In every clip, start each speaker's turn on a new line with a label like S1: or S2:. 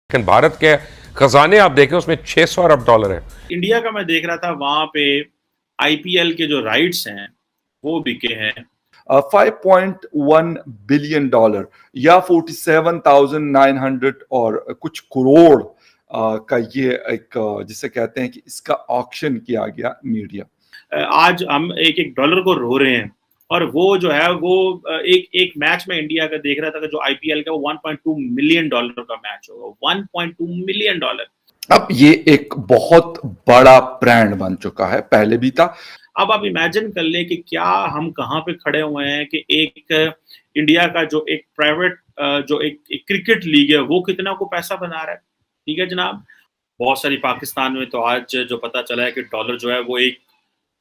S1: लेकिन भारत के खजाने आप देखें उसमें 600 अरब डॉलर है।
S2: इंडिया का मैं देख रहा था, वहां पे आईपीएल के जो राइट्स हैं वो बिके हैं
S3: $5.1 बिलियन या 47,900 और कुछ करोड़ का ये एक जिसे कहते हैं कि इसका ऑक्शन किया गया मीडिया।
S2: आज हम एक एक डॉलर को रो रहे हैं, और वो जो है वो एक एक मैच में इंडिया का देख रहा था कि जो आईपीएल का 1.2 मिलियन डॉलर का मैच होगा, 1.2 मिलियन डॉलर।
S3: अब ये एक बहुत बड़ा ब्रांड बन चुका है, पहले भी था।
S2: अब आप इमेजिन कर लें कि क्या हम कहाँ पे खड़े हुए हैं कि एक इंडिया का जो एक प्राइवेट जो एक क्रिकेट लीग है वो कितना को पैसा बना रहा है। ठीक है जनाब, बहुत सारी पाकिस्तान में तो आज जो पता चला है कि डॉलर जो है वो एक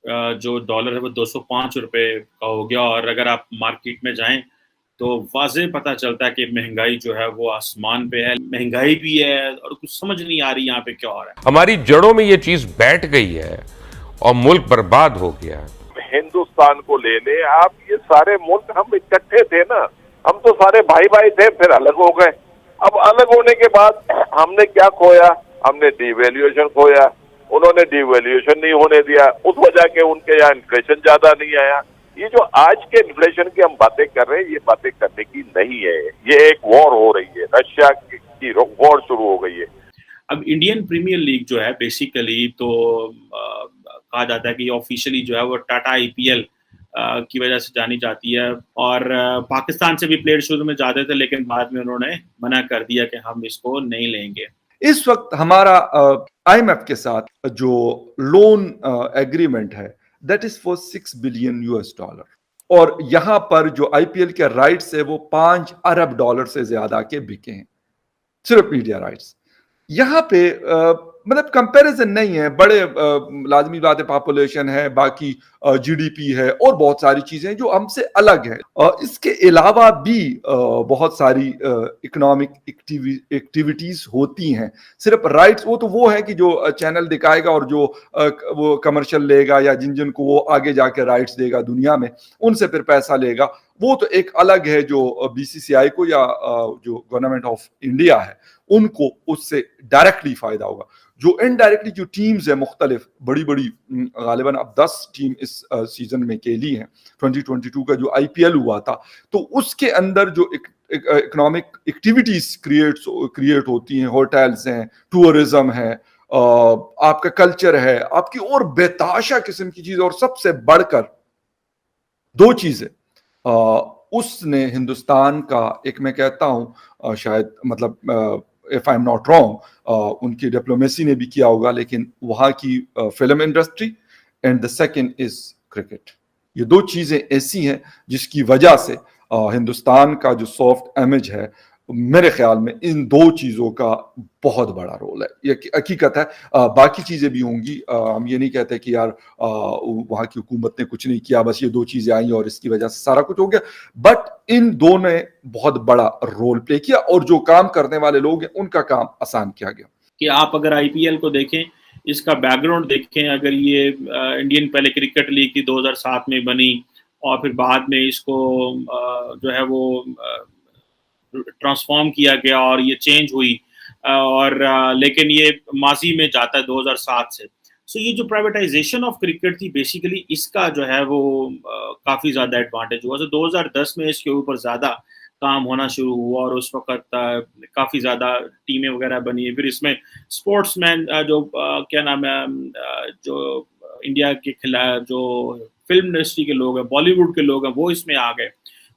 S2: जो डॉलर है वो 205 रुपए का हो गया, और अगर आप मार्केट में जाएं तो वाज़े पता चलता है कि महंगाई जो है वो आसमान पे है, महंगाई भी है और कुछ समझ नहीं आ रही यहाँ पे क्या हो रहा है।
S1: हमारी जड़ों में ये चीज बैठ गई है और मुल्क बर्बाद हो गया है।
S4: हिंदुस्तान को ले ले आप, ये सारे मुल्क हम इकट्ठे थे ना, हम तो सारे भाई भाई थे, फिर अलग हो गए। अब अलग होने के बाद हमने क्या खोया? हमने डिवैल्यूएशन खोया, उन्होंने डिवैल्यूएशन नहीं होने दिया, उस वजह के उनके यहाँ इन्फ्लेशन ज्यादा नहीं आया। ये जो आज के इन्फ्लेशन की हम बातें कर रहे हैं, ये बातें करने की नहीं है, ये एक वॉर हो रही है, रशिया की वॉर शुरू हो गई है।
S2: अब इंडियन प्रीमियर लीग जो है बेसिकली तो कहा जाता है कि ऑफिशियली जो है वो टाटा आईपीएल की वजह से जानी जाती है, और पाकिस्तान से भी प्लेयर शुरू में जाते थे लेकिन बाद में उन्होंने मना कर दिया कि हम इसको नहीं लेंगे।
S3: इस वक्त हमारा आईएमएफ के साथ जो लोन एग्रीमेंट है दैट इज फॉर $6 बिलियन, और यहां पर जो आईपीएल के राइट्स है वो $5 अरब से ज्यादा के बिके हैं, सिर्फ मीडिया राइट्स। यहां पे मतलब कंपैरिजन नहीं है, बड़े लाजमी बात है, पॉपुलेशन है, बाकी जीडीपी है और बहुत सारी चीजें जो हमसे अलग है। इसके अलावा भी बहुत सारी इकोनॉमिक एक्टिविटीज होती हैं। सिर्फ राइट्स वो है कि जो चैनल दिखाएगा और जो वो कमर्शियल लेगा या जिन जिन को वो आगे जाके राइट्स देगा दुनिया में, उनसे फिर पैसा लेगा, वो तो एक अलग है। जो बीसीसीआई को या जो गवर्नमेंट ऑफ इंडिया है उनको उससे डायरेक्टली फायदा होगा। जो इनडायरेक्टली जो टीम्स है मुख्तलिफ बड़ी बड़ी, गालिबन अब 10 टीम इस सीजन में खेली हैं। 2022 का जो आईपीएल हुआ था तो उसके अंदर जो इकोनॉमिक एक्टिविटीज क्रिएट होती हैं, होटल्स हैं, टूरिज्म है, आपका कल्चर है, आपकी और बेताशा किस्म की चीज, और सबसे बढ़कर दो चीजें उसने हिंदुस्तान का एक, मैं कहता हूं शायद मतलब if I am not wrong, उनकी डिप्लोमेसी ने भी किया होगा, लेकिन वहां की film industry, and the second is cricket. ये दो चीजें ऐसी हैं जिसकी वजह से हिंदुस्तान का जो सॉफ्ट इमेज है, मेरे ख्याल में इन दो चीजों का बहुत बड़ा रोल है। ये हकीकत है। बाकी चीजें भी होंगी, हम ये नहीं कहते कि यार वहां की हुकूमत ने कुछ नहीं किया, बस ये दो चीजें आई और इसकी वजह से सारा कुछ हो गया, बट इन दो ने बहुत बड़ा रोल प्ले किया और जो काम करने वाले लोग हैं उनका काम आसान किया गया।
S2: कि आप अगर आईपीएल को देखें, इसका बैकग्राउंड देखें, अगर ये इंडियन पहले क्रिकेट लीग थी 2007 में बनी, और फिर बाद में इसको जो है वो ट्रांसफॉर्म किया गया और ये चेंज हुई, और लेकिन ये माजी में जाता है 2007 से। सो ये जो प्राइवेटाइजेशन ऑफ क्रिकेट थी बेसिकली, इसका जो है वो काफ़ी ज़्यादा एडवांटेज हुआ। तो 2010 में इसके ऊपर ज़्यादा काम होना शुरू हुआ, और उस वक्त काफ़ी ज़्यादा टीमें वगैरह बनी। फिर इसमें स्पोर्ट्समैन जो क्या नाम है, जो इंडिया के खिलाफ जो फिल्म इंडस्ट्री के लोग हैं, बॉलीवुड के लोग हैं, वो इसमें आ गए।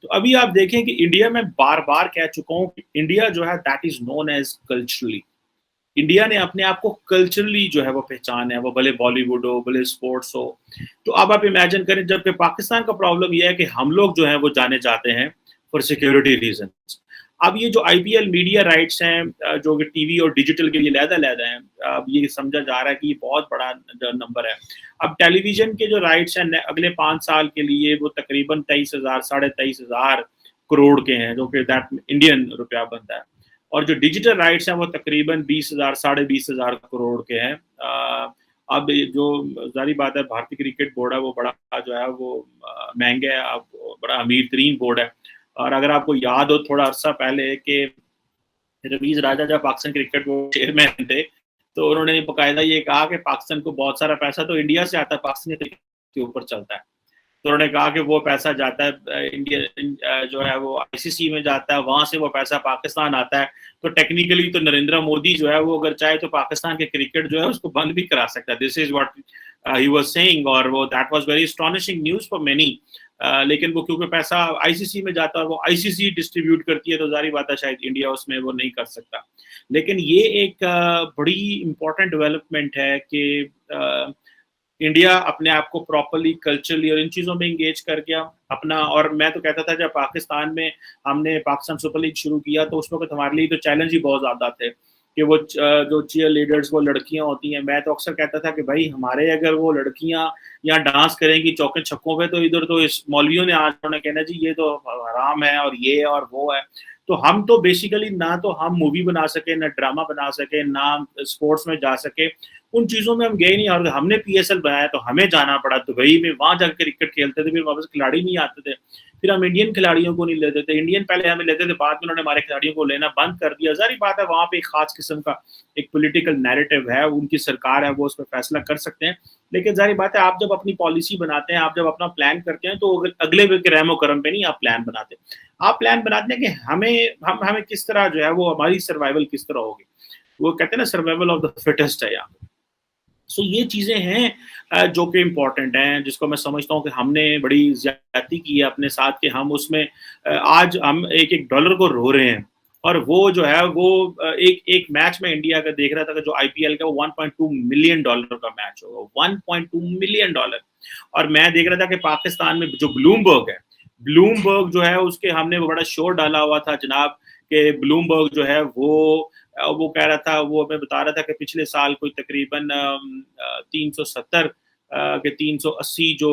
S2: तो अभी आप देखें कि इंडिया में बार बार कह चुका हूं कि इंडिया जो है that is known as culturally, India ने अपने आप को कल्चरली जो है वो पहचान है, वो भले बॉलीवुड हो भले स्पोर्ट्स हो। तो अब आप इमेजिन करें, जबकि पाकिस्तान का प्रॉब्लम यह है कि हम लोग जो है वो जाने जाते हैं फॉर सिक्योरिटी रीजन। अब ये जो आईपीएल मीडिया राइट्स हैं जो कि टीवी और डिजिटल के लिए लहदा हैं, अब ये समझा जा रहा है कि ये बहुत बड़ा नंबर है। अब टेलीविजन के जो राइट्स हैं अगले 5 साल के लिए वो तकरीबन 23,000 23,500 करोड़ के हैं, जो कि दैट इंडियन रुपया बनता है। और जो डिजिटल राइट्स हैं वो तकरीबन 20,000 20,500 करोड़ के हैं। अब जो जारी बात है, भारतीय क्रिकेट बोर्ड है वो बड़ा जो है वो महंगा है, अब बड़ा अमीर तरीन बोर्ड है। और अगर आपको याद हो थोड़ा अर्सा पहले कि रवीज राजा जब पाकिस्तान क्रिकेट बोर्ड चेयरमैन थे, तो उन्होंने बाकायदा ये कहा कि पाकिस्तान को बहुत सारा पैसा तो इंडिया से आता है, पाकिस्तान क्रिकेट के ऊपर चलता है। तो उन्होंने कहा कि वो पैसा जाता है इंडिया जो है वो आईसीसी में जाता है, वहां से वो पैसा पाकिस्तान आता है। तो टेक्निकली तो नरेंद्र मोदी जो है वो अगर चाहे तो पाकिस्तान के क्रिकेट जो है उसको बंद भी करा सकता है। This is what he was saying, और वो that was very astonishing news for many. लेकिन वो क्योंकि पैसा आईसीसी में जाता है, वो आईसीसी डिस्ट्रीब्यूट करती है, तो जारी बात है शायद इंडिया उसमें वो नहीं कर सकता। लेकिन ये एक बड़ी इंपॉर्टेंट डेवलपमेंट है कि इंडिया अपने आप को प्रॉपर्ली कल्चरली और इन चीज़ों में इंगेज कर गया अपना। और मैं तो कहता था जब पाकिस्तान में हमने पाकिस्तान सुपर लीग शुरू किया तो उस वक्त हमारे लिए तो चैलेंज ही बहुत ज़्यादा थे कि वो जो चीयर लीडर्स वो लड़कियां होती हैं। मैं तो अक्सर कहता था कि भाई हमारे अगर वो लड़कियां यहाँ डांस करेंगी चौके छक्कों पे, तो इधर तो इस मौलवियों ने आज उन्होंने कहना जी ये तो हराम है और ये और वो है। तो हम तो बेसिकली ना तो हम मूवी बना सके, ना ड्रामा बना सके, ना स्पोर्ट्स में जा सके, उन चीज़ों में हम गए नहीं। और हमने पीएसएल बनाया तो हमें जाना पड़ा दुबई में, वहाँ जाकर क्रिकेट खेलते थे, फिर वापस खिलाड़ी नहीं आते थे, फिर हम इंडियन खिलाड़ियों को नहीं लेते थे। इंडियन पहले हमें लेते थे, बाद में उन्होंने हमारे खिलाड़ियों को लेना बंद कर दिया। जारी बात है वहाँ पे एक खास किस्म का एक पॉलिटिकल नैरेटिव है, उनकी सरकार है, वो उस पर फैसला कर सकते हैं। लेकिन जारी बात है आप जब अपनी पॉलिसी बनाते हैं, आप जब अपना प्लान करते हैं, तो अगले के रहमो करम पे नहीं आप प्लान बनाते। आप प्लान बनाते हैं कि हमें किस तरह जो है वो हमारी सर्वाइवल किस तरह होगी। वो कहते हैं ना सर्वाइवल ऑफ द फिटेस्ट है यहाँ। सो ये चीज़ें हैं जो कि इम्पोर्टेंट हैं, जिसको मैं समझता हूँ कि हमने बड़ी ज्यादती की है अपने साथ कि हम उसमें आज हम एक एक डॉलर को रो रहे हैं। और वो जो है वो एक मैच में इंडिया का देख रहा था कि जो आईपीएल का वो 1.2 मिलियन डॉलर का मैच होगा, 1.2 मिलियन डॉलर। और मैं देख रहा था कि पाकिस्तान में जो ब्लूमबर्ग है, ब्लूमबर्ग जो है उसके हमने वो बड़ा शोर डाला हुआ था जनाब कि ब्लूमबर्ग जो है वो कह रहा था, वो हमें बता रहा था कि पिछले साल कोई तकरीबन 370 के 380 जो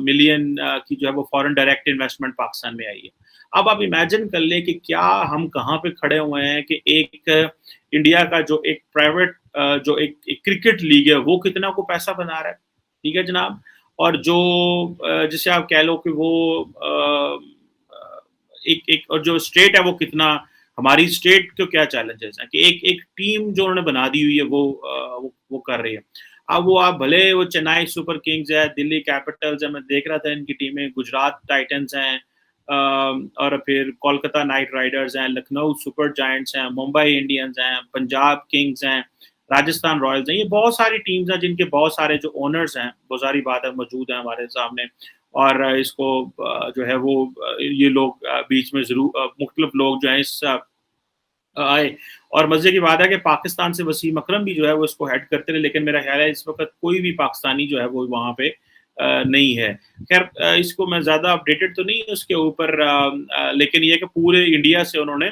S2: मिलियन की जो है वो फॉरेन डायरेक्ट इन्वेस्टमेंट पाकिस्तान में आई है। अब आप इमेजिन कर ले कि क्या हम कहाँ पे खड़े हुए हैं कि एक इंडिया का जो एक प्राइवेट जो एक क्रिकेट लीग है वो कितना को पैसा बना रहा है, ठीक है जनाब। और जो जिसे आप कह लो कि वो एक और जो स्टेट है वो कितना, हमारी स्टेट को क्या चैलेंजेस हैं कि एक टीम जो उन्होंने बना दी हुई है वो कर रही है। अब वो आप भले वो चेन्नई सुपर किंग्स है, दिल्ली कैपिटल्स है, मैं देख रहा था इनकी टीमें, गुजरात टाइटंस हैं, और फिर कोलकाता नाइट राइडर्स हैं, लखनऊ सुपर जायंट्स हैं, मुंबई इंडियंस हैं, पंजाब किंग्स हैं, राजस्थान रॉयल्स हैं। ये बहुत सारी टीम्स हैं जिनके बहुत सारे जो ओनर्स हैं वो सारी बात है मौजूद है हमारे सामने। और इसको जो है वो ये लोग बीच में जरूर मुख्तलिफ लोग जो हैं इस आए। और मजे की बात है कि पाकिस्तान से वसीम अकरम भी जो है वो इसको हेड करते रहे, लेकिन मेरा ख्याल है इस वक्त कोई भी पाकिस्तानी जो है वो वहाँ पे नहीं है। खैर इसको मैं ज़्यादा अपडेटेड तो नहीं उसके ऊपर, लेकिन ये कि पूरे इंडिया से उन्होंने